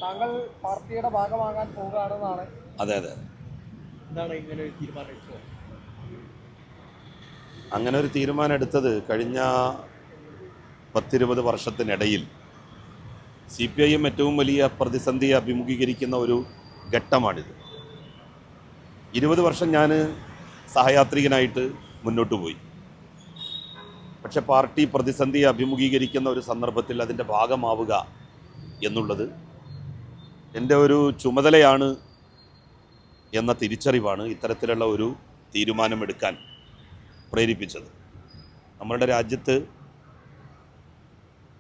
താങ്കൾ പാർട്ടിയുടെ ഭാഗമാകാൻ പോകുകയാണെന്നാണ്. അതെ അതെ എന്താണ് ഇങ്ങനെ ഒരു തീരുമാനം എടുത്തത്? അങ്ങനെ ഒരു തീരുമാനം എടുത്തത് കഴിഞ്ഞ 10-20 വർഷത്തിനിടയിൽ CPIM ഏറ്റവും വലിയ പ്രതിസന്ധിയെ അഭിമുഖീകരിക്കുന്ന ഒരു ഘട്ടമാണിത്. 20 വർഷം ഞാൻ സഹയാത്രികനായിട്ട് മുന്നോട്ട് പോയി. പക്ഷെ പാർട്ടി പ്രതിസന്ധിയെ അഭിമുഖീകരിക്കുന്ന ഒരു സന്ദർഭത്തിൽ അതിൻ്റെ ഭാഗമാവുക എന്നുള്ളത് എൻ്റെ ഒരു ചുമതലയാണ് എന്ന തിരിച്ചറിവാണ് ഇത്തരത്തിലുള്ള ഒരു തീരുമാനമെടുക്കാൻ പ്രേരിപ്പിച്ചത്. നമ്മളുടെ രാജ്യത്ത്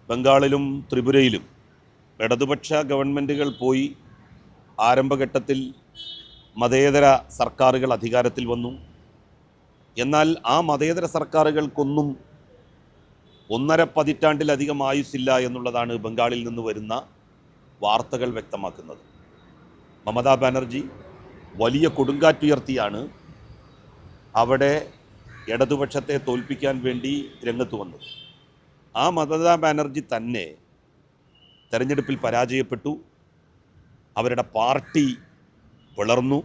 ബംഗാളിലും ത്രിപുരയിലും ഇടതുപക്ഷ ഗവൺമെൻറ്റുകൾ പോയി ആരംഭഘട്ടത്തിൽ മതേതര സർക്കാരുകൾ അധികാരത്തിൽ വന്നു. എന്നാൽ ആ മതേതര സർക്കാരുകൾക്കൊന്നും 1.5 പതിറ്റാണ്ടിലധികം ആയുസ്സില്ല എന്നുള്ളതാണ് ബംഗാളിൽ നിന്ന് വരുന്ന വാർത്തകൾ വ്യക്തമാക്കുന്നത്. മമതാ ബാനർജി വലിയ കൊടുങ്കാറ്റുയർത്തിയാണ് അവിടെ ഇടതുപക്ഷത്തെ തോൽപ്പിക്കാൻ വേണ്ടി രംഗത്ത് വന്നത്. ആ മമതാ ബാനർജി തന്നെ തെരഞ്ഞെടുപ്പിൽ പരാജയപ്പെട്ടു. അവരുടെ പാർട്ടി പിളർന്നു.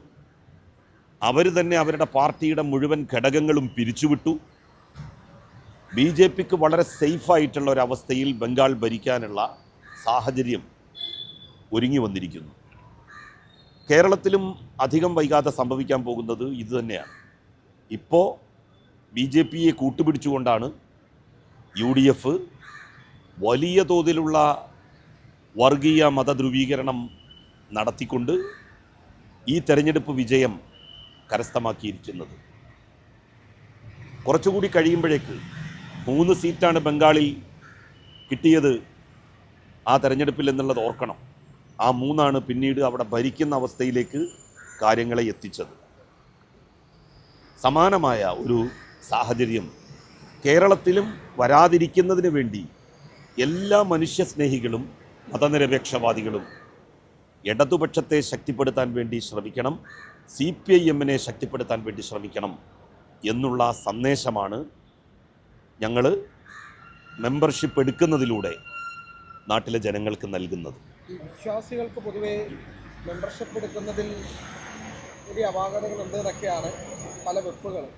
അവർ തന്നെ അവരുടെ പാർട്ടിയുടെ മുഴുവൻ ഘടകങ്ങളും പിരിച്ചുവിട്ടു. BJPക്ക് വളരെ സേഫായിട്ടുള്ള ഒരവസ്ഥയിൽ ബംഗാൾ ഭരിക്കാനുള്ള സാഹചര്യം ഒരുങ്ങി വന്നിരിക്കുന്നു. കേരളത്തിലും അധികം വൈകാതെ സംഭവിക്കാൻ പോകുന്നത് ഇതുതന്നെയാണ്. ഇപ്പോൾ BJPയെ കൂട്ടുപിടിച്ചുകൊണ്ടാണ് UDF വലിയ തോതിലുള്ള വർഗീയ മതധ്രുവീകരണം നടത്തിക്കൊണ്ട് ഈ തെരഞ്ഞെടുപ്പ് വിജയം കരസ്ഥമാക്കിയിരിക്കുന്നത്. കുറച്ചുകൂടി കഴിയുമ്പോഴേക്ക് 3 സീറ്റാണ് ബംഗാളിൽ കിട്ടിയത് ആ തെരഞ്ഞെടുപ്പിൽ എന്നുള്ളത് ഓർക്കണം. ആ 3 പിന്നീട് അവിടെ ഭരിക്കുന്ന അവസ്ഥയിലേക്ക് കാര്യങ്ങളെ എത്തിച്ചത്. സമാനമായ ഒരു സാഹചര്യം കേരളത്തിലും വരാതിരിക്കുന്നതിന് വേണ്ടി എല്ലാ മനുഷ്യസ്നേഹികളും മതനിരപേക്ഷവാദികളും ഇടതുപക്ഷത്തെ ശക്തിപ്പെടുത്താൻ വേണ്ടി ശ്രമിക്കണം, CPIMനെ ശക്തിപ്പെടുത്താൻ വേണ്ടി ശ്രമിക്കണം എന്നുള്ള സന്ദേശമാണ് ഞങ്ങൾ മെമ്പർഷിപ്പ് എടുക്കുന്നതിലൂടെ നാട്ടിലെ ജനങ്ങൾക്ക് നൽകുന്നത്. ഈ വിശ്വാസികൾക്ക് പൊതുവെ മെമ്പർഷിപ്പ് എടുക്കുന്നതിൽ വലിയ അപാകതകളുണ്ട് എന്നൊക്കെയാണ് പല വെപ്പുകളും.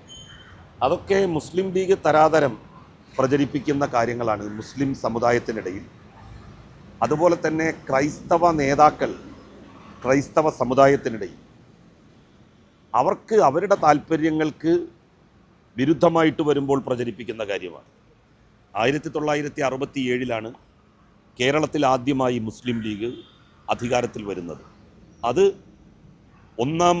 അതൊക്കെ മുസ്ലിം ലീഗ് തരാതരം പ്രചരിപ്പിക്കുന്ന കാര്യങ്ങളാണ് മുസ്ലിം സമുദായത്തിനിടയിൽ. അതുപോലെ തന്നെ ക്രൈസ്തവ നേതാക്കൾ ക്രൈസ്തവ സമുദായത്തിനിടയിൽ അവർക്ക് അവരുടെ താല്പര്യങ്ങൾക്ക് വിരുദ്ധമായിട്ട് വരുമ്പോൾ പ്രചരിപ്പിക്കുന്ന കാര്യമാണ്. 1967 കേരളത്തിൽ ആദ്യമായി മുസ്ലിം ലീഗ് അധികാരത്തിൽ വരുന്നത്. അത് 1ാം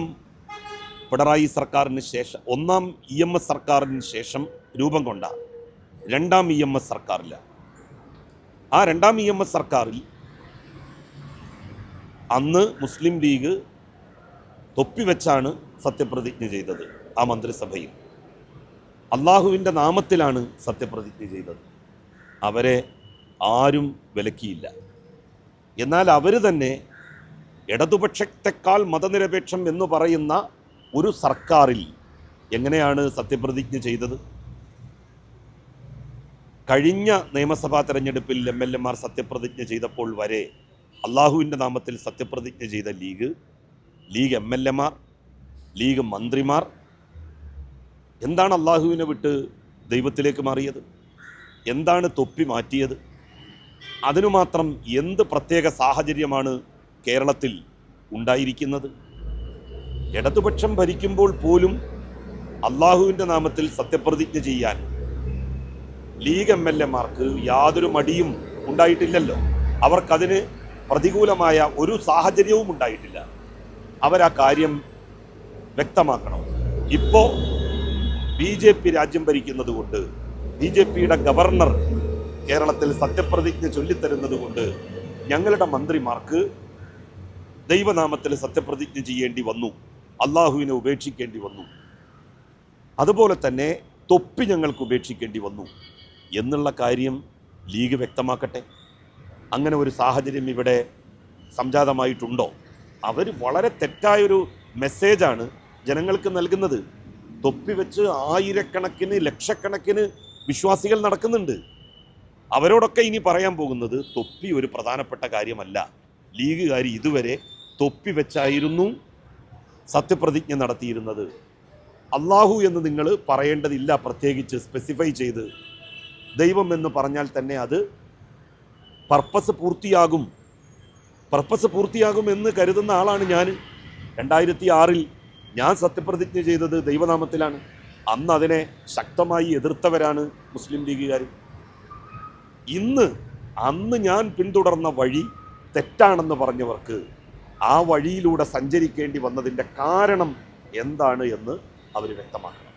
പിണറായി സർക്കാരിന് ശേഷം 1ാം EMS സർക്കാരിന് ശേഷം രൂപം കൊണ്ട 2ാം EMS സർക്കാരിലാണ്. ആ 2ാം EMS സർക്കാരിൽ അന്ന് മുസ്ലിം ലീഗ് തൊപ്പിവെച്ചാണ് സത്യപ്രതിജ്ഞ ചെയ്തത്. ആ മന്ത്രിസഭയിൽ അള്ളാഹുവിൻ്റെ നാമത്തിലാണ് സത്യപ്രതിജ്ഞ ചെയ്തത്. അവരെ ആരും വിലക്കിയില്ല. എന്നാൽ അവർ തന്നെ ഇടതുപക്ഷത്തെക്കാൾ മതനിരപേക്ഷം എന്ന് പറയുന്ന ഒരു സർക്കാരിൽ എങ്ങനെയാണ് സത്യപ്രതിജ്ഞ ചെയ്തത്? കഴിഞ്ഞ നിയമസഭാ തെരഞ്ഞെടുപ്പിൽ MLA മാർ സത്യപ്രതിജ്ഞ ചെയ്തപ്പോൾ വരെ അള്ളാഹുവിൻ്റെ നാമത്തിൽ സത്യപ്രതിജ്ഞ ചെയ്ത ലീഗ് MLA മാർ, ലീഗ് മന്ത്രിമാർ എന്താണ് അള്ളാഹുവിനെ വിട്ട് ദൈവത്തിലേക്ക് മാറിയത്? എന്താണ് തൊപ്പി മാറ്റിയത്? അതിനു മാത്രം എന്ത് പ്രത്യേക സാഹചര്യമാണ് കേരളത്തിൽ ഉണ്ടായിരിക്കുന്നത്? ഇടതുപക്ഷം ഭരിക്കുമ്പോൾ പോലും അള്ളാഹുവിൻ്റെ നാമത്തിൽ സത്യപ്രതിജ്ഞ ചെയ്യാൻ ലീഗ് MLA മാർക്ക് യാതൊരു മടിയും ഉണ്ടായിട്ടില്ലല്ലോ. അവർക്കതിന് പ്രതികൂലമായ ഒരു സാഹചര്യവും ഉണ്ടായിട്ടില്ല. അവരാ കാര്യം വ്യക്തമാക്കണം. ഇപ്പോൾ BJP രാജ്യം ഭരിക്കുന്നത് കൊണ്ട്, BJPയുടെ ഗവർണർ കേരളത്തിൽ സത്യപ്രതിജ്ഞ ചൊല്ലിത്തരുന്നത് കൊണ്ട് ഞങ്ങളുടെ മന്ത്രിമാർക്ക് ദൈവനാമത്തിൽ സത്യപ്രതിജ്ഞ ചെയ്യേണ്ടി വന്നു, അള്ളാഹുവിനെ ഉപേക്ഷിക്കേണ്ടി വന്നു. അതുപോലെ തന്നെ തൊപ്പി ഞങ്ങൾക്ക് ഉപേക്ഷിക്കേണ്ടി വന്നു എന്നുള്ള കാര്യം ലീഗ് വ്യക്തമാക്കട്ടെ. അങ്ങനെ ഒരു സാഹചര്യം ഇവിടെ സംജാതമായിട്ടുണ്ടോ? അവർ വളരെ തെറ്റായൊരു മെസ്സേജാണ് ജനങ്ങൾക്ക് നൽകുന്നത്. തൊപ്പി വെച്ച് ആയിരക്കണക്കിന് ലക്ഷക്കണക്കിന് വിശ്വാസികൾ നടക്കുന്നുണ്ട്. അവരോടൊക്കെ ഇനി പറയാൻ പോകുന്നത് തൊപ്പി ഒരു പ്രധാനപ്പെട്ട കാര്യമല്ല. ലീഗുകാർ ഇതുവരെ തൊപ്പി വെച്ചായിരുന്നു സത്യപ്രതിജ്ഞ നടത്തിയിരുന്നത്. അള്ളാഹു എന്ന് നിങ്ങൾ പറയേണ്ടതില്ല, പ്രത്യേകിച്ച് സ്പെസിഫൈ ചെയ്ത്. ദൈവം എന്ന് പറഞ്ഞാൽ തന്നെ അത് പർപ്പസ് പൂർത്തിയാകും എന്ന് കരുതുന്ന ആളാണ് ഞാൻ. 2006 ഞാൻ സത്യപ്രതിജ്ഞ ചെയ്തത് ദൈവനാമത്തിലാണ്. അന്ന് അതിനെ ശക്തമായി എതിർത്തവരാണ് മുസ്ലിം ലീഗുകാർ. അന്ന് ഞാൻ പിന്തുടർന്ന വഴി തെറ്റാണെന്ന് പറഞ്ഞവർക്ക് ആ വഴിയിലൂടെ സഞ്ചരിക്കേണ്ടി വന്നതിൻ്റെ കാരണം എന്താണ് എന്ന് അവർ വ്യക്തമാക്കണം.